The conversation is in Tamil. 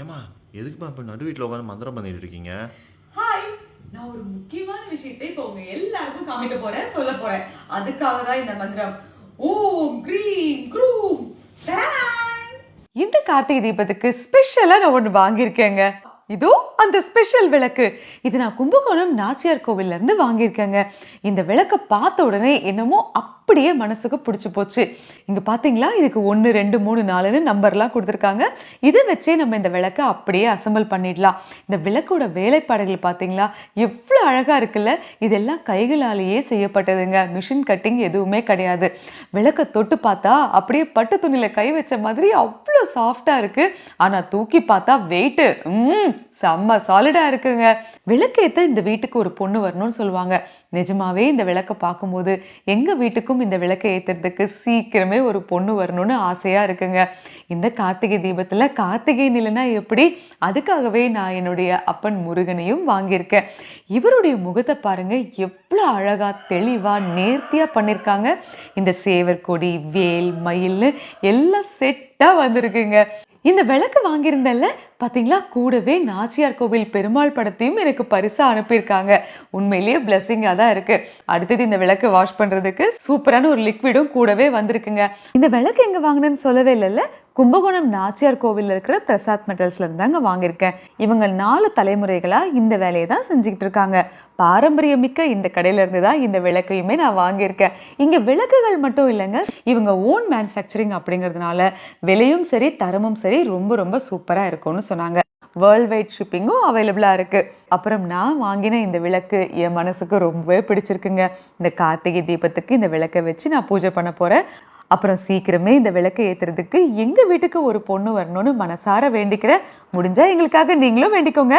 ஏம்மா எதுக்குமா இப்போ நடு வீட்டில் உட்காந்து மந்திரம் பண்ணிட்டு இருக்கீங்க? ஹாய், நான் ஒரு முக்கியமான விஷயத்தை இப்போ உங்க எல்லாருக்கும் காமிக்க போறேன், சொல்ல போறேன். அதுக்காக தான் இந்த மந்திரம். ஓம் க்ரீம் க்ரூம் டடான். இந்த கார்த்திகை தீபத்துக்கு ஸ்பெஷலா நான் ஒன்று வாங்கியிருக்கேங்க. இதோ அந்த ஸ்பெஷல் விளக்கு. இது நான் கும்பகோணம் நாச்சியார் கோவில்ல இருந்து வாங்கியிருக்கேங்க. இந்த விளக்கை பார்த்த உடனே என்னமோ அப்படியே மனசுக்கு பிடிச்சி போச்சு. இங்க பாத்தீங்களா, இதுக்கு 1 2 3 4ன்னு நம்பர்லாம் கொடுத்துருக்காங்க. இதை வச்சே நம்ம இந்த விளக்கை அப்படியே அசம்பிள் பண்ணிடலாம். இந்த விளக்கோட வேலைப்பாடுகள் பார்த்தீங்களா எவ்வளோ அழகா இருக்குல்ல. இதெல்லாம் கைகளாலேயே செய்யப்பட்டதுங்க. மிஷின் கட்டிங் எதுவுமே கிடையாது. விளக்கை தொட்டு பார்த்தா அப்படியே பட்டு துணியில கை வச்ச மாதிரி அவ்வளோ சாஃப்டா இருக்கு. ஆனா தூக்கி பார்த்தா வெயிட்டு செம்ம சாலிடா இருக்குங்க. விளக்கேத்த இந்த வீட்டுக்கு ஒரு பொண்ணு வரணும்னு சொல்லுவாங்க. நிஜமாவே இந்த விளக்கை பார்க்கும்போது எங்க வீட்டுக்கும் இந்த விளக்கை ஏத்துறதுக்கு சீக்கிரமே ஒரு பொண்ணு வரணும்னு ஆசையா இருக்குங்க. இந்த கார்த்திகை தீபத்துல கார்த்திகை நிலனா எப்படி, அதுக்காகவே நான் என்னுடைய அப்பன் முருகனையும் வாங்கியிருக்கேன். இவருடைய முகத்தை பாருங்க, எவ்வளோ அழகா தெளிவா நேர்த்தியா பண்ணியிருக்காங்க. இந்த சேவர் கொடி, வேல், மயில்னு எல்லாம் செட்டா வந்திருக்குங்க. இந்த விளக்கு வாங்கியிருந்தேன்ல பார்த்தீங்களா, கூடவே நாச்சியார் கோவில் பெருமாள் படத்தையும் எனக்கு பரிசா அனுப்பியிருக்காங்க. உண்மையிலேயே பிளெஸிங்காக தான் இருக்கு. அடுத்தது இந்த விளக்கு வாஷ் பண்ணுறதுக்கு சூப்பரான ஒரு லிக்விடும் கூடவே வந்திருக்குங்க. இந்த விளக்கு எங்கே வாங்கினேன்னு சொல்லவே இல்லைல்ல, கும்பகோணம் நாச்சியார் கோவிலில் இருக்கிற பிரசாத் மெட்டல்ஸ்ல இருந்தாங்க வாங்கியிருக்கேன். இவங்க 4 தலைமுறைகளாக இந்த வேலையை தான் செஞ்சுக்கிட்டு இருக்காங்க. பாரம்பரியமிக்க இந்த கடையில இருந்து தான் இந்த விளக்கையுமே நான் வாங்கியிருக்கேன். இங்கே விளக்குகள் மட்டும் இல்லைங்க, இவங்க ஓன் மேனுஃபேக்சரிங் அப்படிங்கிறதுனால விலையும் சரி தரமும் சரி ரொம்ப ரொம்ப சூப்பராக இருக்கும்னு சொன்னாங்க. வேர்ல்ட் வைட் ஷிப்பிங்கும் அவைலபிளாக இருக்குது. அப்புறம் நான் வாங்கின இந்த விளக்கு என் மனசுக்கு ரொம்பவே பிடிச்சிருக்குங்க. இந்த கார்த்திகை தீபத்துக்கு இந்த விளக்கை வச்சு நான் பூஜை பண்ண போகிறேன். அப்புறம் சீக்கிரமே இந்த விளக்கை ஏற்றுறதுக்கு எங்கள் வீட்டுக்கு ஒரு பொண்ணு வரணும்னு மனசார வேண்டிக்கிறேன். முடிஞ்சால் எங்களுக்காக நீங்களும் வேண்டிக்கோங்க.